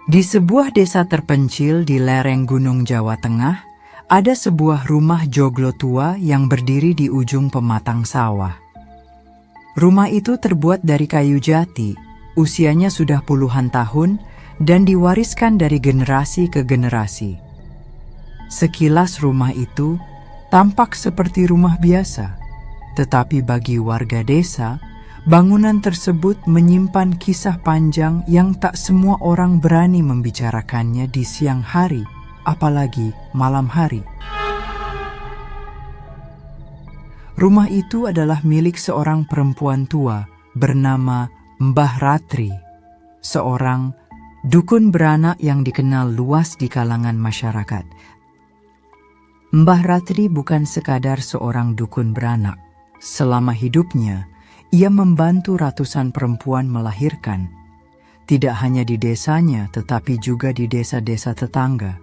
Di sebuah desa terpencil di lereng Gunung Jawa Tengah, ada sebuah rumah joglo tua yang berdiri di ujung pematang sawah. Rumah itu terbuat dari kayu jati, usianya sudah puluhan tahun, dan diwariskan dari generasi ke generasi. Sekilas rumah itu tampak seperti rumah biasa, tetapi bagi warga desa, bangunan tersebut menyimpan kisah panjang yang tak semua orang berani membicarakannya di siang hari, apalagi malam hari. Rumah itu adalah milik seorang perempuan tua bernama Mbah Ratri, seorang dukun beranak yang dikenal luas di kalangan masyarakat. Mbah Ratri bukan sekadar seorang dukun beranak. Selama hidupnya, ia membantu ratusan perempuan melahirkan, tidak hanya di desanya tetapi juga di desa-desa tetangga.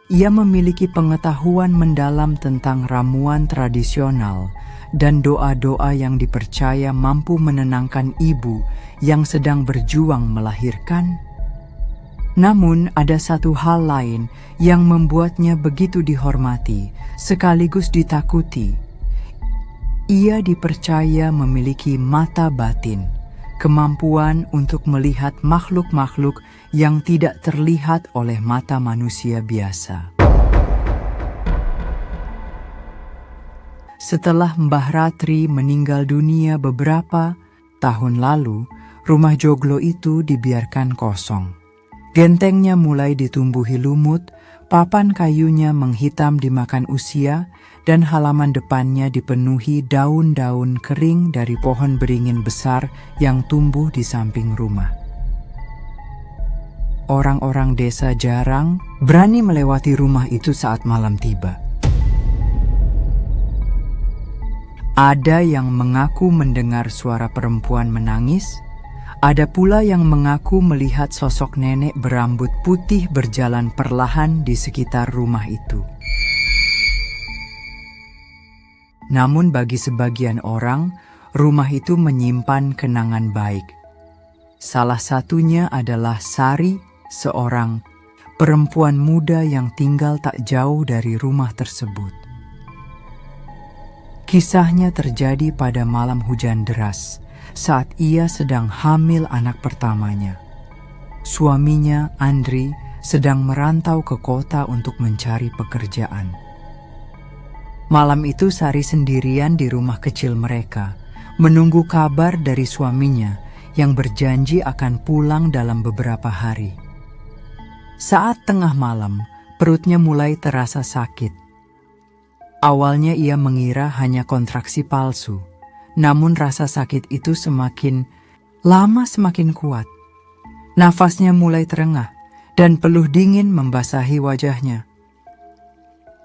Ia memiliki pengetahuan mendalam tentang ramuan tradisional dan doa-doa yang dipercaya mampu menenangkan ibu yang sedang berjuang melahirkan. Namun ada satu hal lain yang membuatnya begitu dihormati sekaligus ditakuti. Ia dipercaya memiliki mata batin, kemampuan untuk melihat makhluk-makhluk yang tidak terlihat oleh mata manusia biasa. Setelah Mbah Ratri meninggal dunia beberapa tahun lalu, rumah joglo itu dibiarkan kosong. Gentengnya mulai ditumbuhi lumut, papan kayunya menghitam dimakan usia, dan halaman depannya dipenuhi daun-daun kering dari pohon beringin besar yang tumbuh di samping rumah. Orang-orang desa jarang berani melewati rumah itu saat malam tiba. Ada yang mengaku mendengar suara perempuan menangis, ada pula yang mengaku melihat sosok nenek berambut putih berjalan perlahan di sekitar rumah itu. Namun bagi sebagian orang, rumah itu menyimpan kenangan baik. Salah satunya adalah Sari, seorang perempuan muda yang tinggal tak jauh dari rumah tersebut. Kisahnya terjadi pada malam hujan deras saat ia sedang hamil anak pertamanya. Suaminya, Andri, sedang merantau ke kota untuk mencari pekerjaan. Malam itu Sari sendirian di rumah kecil mereka, menunggu kabar dari suaminya yang berjanji akan pulang dalam beberapa hari. Saat tengah malam, perutnya mulai terasa sakit. Awalnya ia mengira hanya kontraksi palsu, namun rasa sakit itu semakin lama semakin kuat. Nafasnya mulai terengah dan peluh dingin membasahi wajahnya.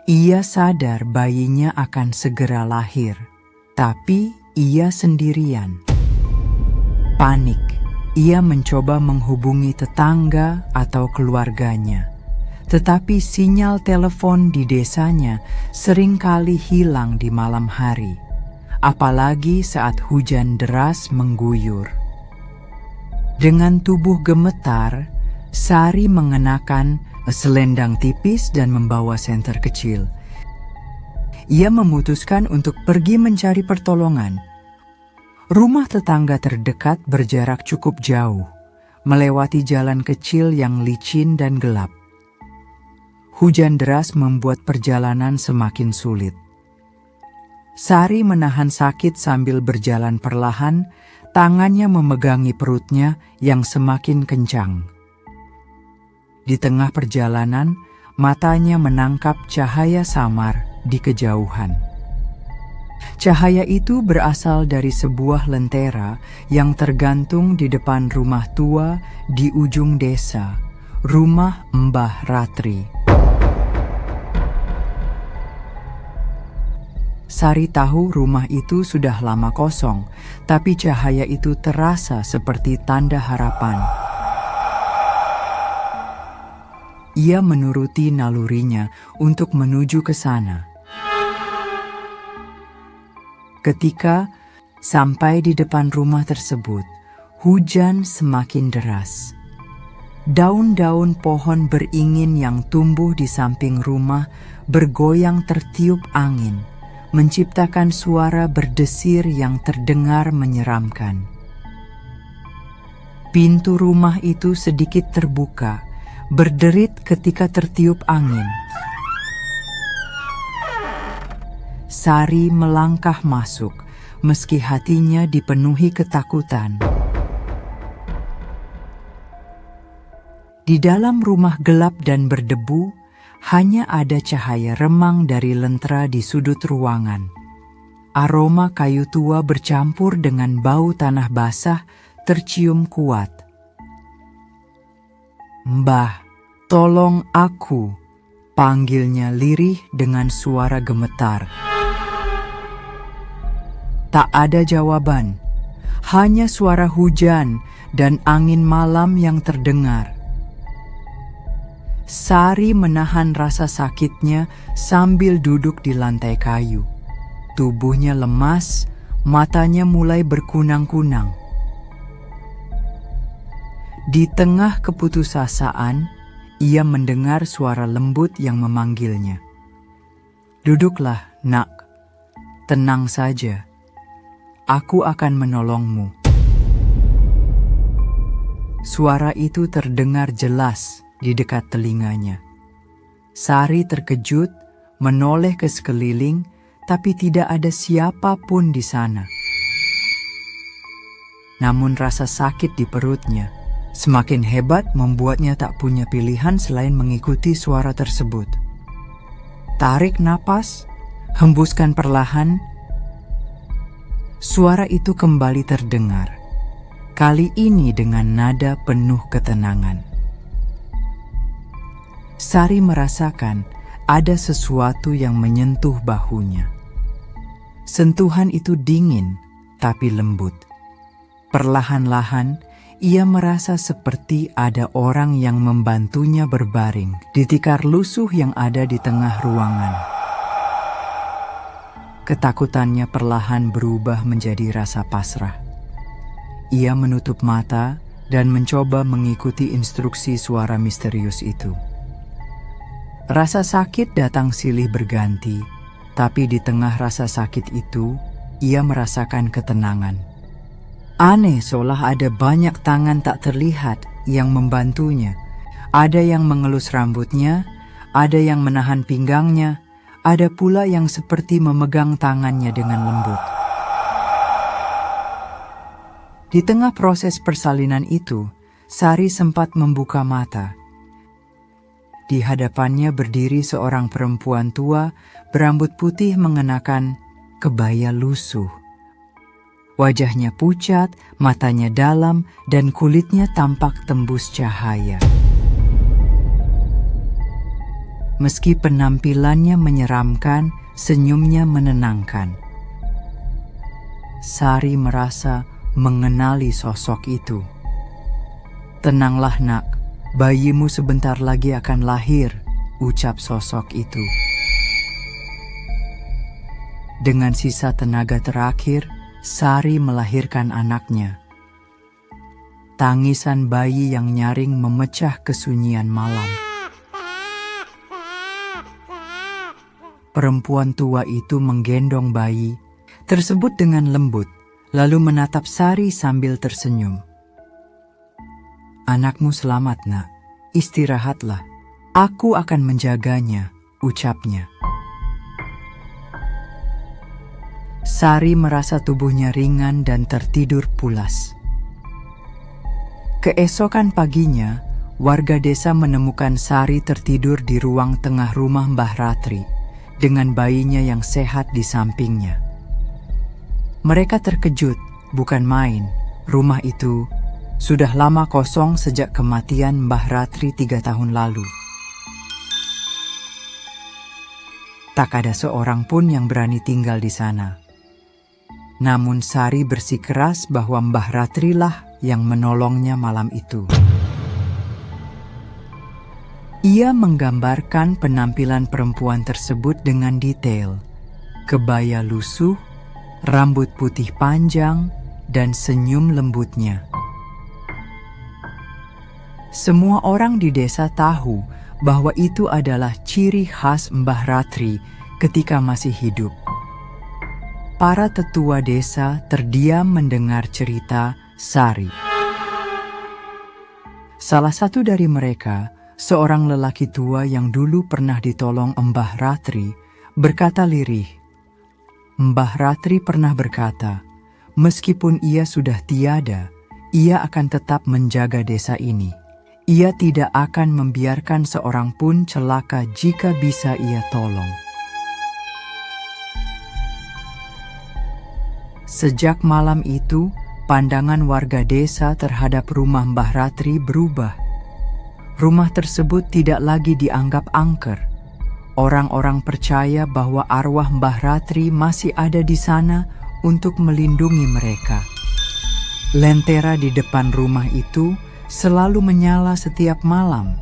Ia sadar bayinya akan segera lahir, tapi ia sendirian. Panik, ia mencoba menghubungi tetangga atau keluarganya. Tetapi sinyal telepon di desanya seringkali hilang di malam hari, apalagi saat hujan deras mengguyur. Dengan tubuh gemetar, Sari mengenakan selendang tipis dan membawa senter kecil. Ia memutuskan untuk pergi mencari pertolongan. Rumah tetangga terdekat berjarak cukup jauh, melewati jalan kecil yang licin dan gelap. Hujan deras membuat perjalanan semakin sulit. Sari menahan sakit sambil berjalan perlahan, tangannya memegangi perutnya yang semakin kencang. Di tengah perjalanan, matanya menangkap cahaya samar di kejauhan. Cahaya itu berasal dari sebuah lentera yang tergantung di depan rumah tua di ujung desa, rumah Mbah Ratri. Sari tahu rumah itu sudah lama kosong, tapi cahaya itu terasa seperti tanda harapan. Ia menuruti nalurinya untuk menuju ke sana. Ketika sampai di depan rumah tersebut, hujan semakin deras. Daun-daun pohon beringin yang tumbuh di samping rumah bergoyang tertiup angin, menciptakan suara berdesir yang terdengar menyeramkan. Pintu rumah itu sedikit terbuka, berderit ketika tertiup angin. Sari melangkah masuk, meski hatinya dipenuhi ketakutan. Di dalam rumah gelap dan berdebu, hanya ada cahaya remang dari lentera di sudut ruangan. Aroma kayu tua bercampur dengan bau tanah basah tercium kuat. "Mbah, tolong aku," panggilnya lirih dengan suara gemetar. Tak ada jawaban, hanya suara hujan dan angin malam yang terdengar. Sari menahan rasa sakitnya sambil duduk di lantai kayu. Tubuhnya lemas, matanya mulai berkunang-kunang. Di tengah keputusasaan, ia mendengar suara lembut yang memanggilnya. "Duduklah, nak. Tenang saja. Aku akan menolongmu." Suara itu terdengar jelas di dekat telinganya. Sari terkejut, menoleh ke sekeliling, tapi tidak ada siapapun di sana. Namun rasa sakit di perutnya semakin hebat membuatnya tak punya pilihan selain mengikuti suara tersebut. Tarik napas, hembuskan perlahan. Suara itu kembali terdengar, kali ini dengan nada penuh ketenangan. Sari merasakan ada sesuatu yang menyentuh bahunya. Sentuhan itu dingin tapi lembut. Perlahan-lahan ia merasa seperti ada orang yang membantunya berbaring di tikar lusuh yang ada di tengah ruangan. Ketakutannya perlahan berubah menjadi rasa pasrah. Ia menutup mata dan mencoba mengikuti instruksi suara misterius itu. Rasa sakit datang silih berganti, tapi di tengah rasa sakit itu, ia merasakan ketenangan. Aneh, seolah ada banyak tangan tak terlihat yang membantunya. Ada yang mengelus rambutnya, ada yang menahan pinggangnya, ada pula yang seperti memegang tangannya dengan lembut. Di tengah proses persalinan itu, Sari sempat membuka mata. Di hadapannya berdiri seorang perempuan tua berambut putih mengenakan kebaya lusuh. Wajahnya pucat, matanya dalam, dan kulitnya tampak tembus cahaya. Meski penampilannya menyeramkan, senyumnya menenangkan. Sari merasa mengenali sosok itu. "Tenanglah, nak. Bayimu sebentar lagi akan lahir," ucap sosok itu. Dengan sisa tenaga terakhir, Sari melahirkan anaknya. Tangisan bayi yang nyaring memecah kesunyian malam. Perempuan tua itu menggendong bayi tersebut dengan lembut, lalu menatap Sari sambil tersenyum. "Anakmu selamat, nak. Istirahatlah. Aku akan menjaganya," ucapnya. Sari merasa tubuhnya ringan dan tertidur pulas. Keesokan paginya, warga desa menemukan Sari tertidur di ruang tengah rumah Mbah Ratri dengan bayinya yang sehat di sampingnya. Mereka terkejut, bukan main. Rumah itu sudah lama kosong sejak kematian Mbah Ratri 3 tahun lalu. Tak ada seorang pun yang berani tinggal di sana. Namun Sari bersikeras bahwa Mbah Ratri lah yang menolongnya malam itu. Ia menggambarkan penampilan perempuan tersebut dengan detail. Kebaya lusuh, rambut putih panjang, dan senyum lembutnya. Semua orang di desa tahu bahwa itu adalah ciri khas Mbah Ratri ketika masih hidup. Para tetua desa terdiam mendengar cerita Sari. Salah satu dari mereka, seorang lelaki tua yang dulu pernah ditolong Mbah Ratri, berkata lirih. Mbah Ratri pernah berkata, meskipun ia sudah tiada, ia akan tetap menjaga desa ini. Ia tidak akan membiarkan seorang pun celaka jika bisa ia tolong. Sejak malam itu, pandangan warga desa terhadap rumah Mbah Ratri berubah. Rumah tersebut tidak lagi dianggap angker. Orang-orang percaya bahwa arwah Mbah Ratri masih ada di sana untuk melindungi mereka. Lentera di depan rumah itu selalu menyala setiap malam,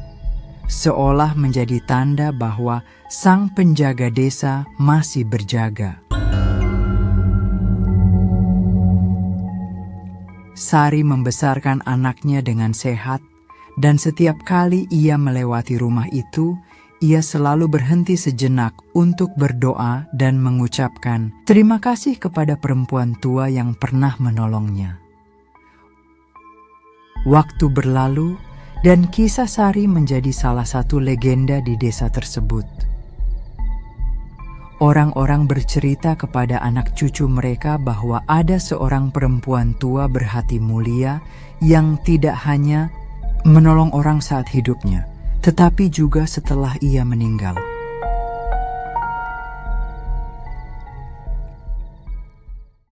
seolah menjadi tanda bahwa sang penjaga desa masih berjaga. Sari membesarkan anaknya dengan sehat, dan setiap kali ia melewati rumah itu, ia selalu berhenti sejenak untuk berdoa dan mengucapkan terima kasih kepada perempuan tua yang pernah menolongnya. Waktu berlalu, dan kisah Sari menjadi salah satu legenda di desa tersebut. Orang-orang bercerita kepada anak cucu mereka bahwa ada seorang perempuan tua berhati mulia yang tidak hanya menolong orang saat hidupnya, tetapi juga setelah ia meninggal.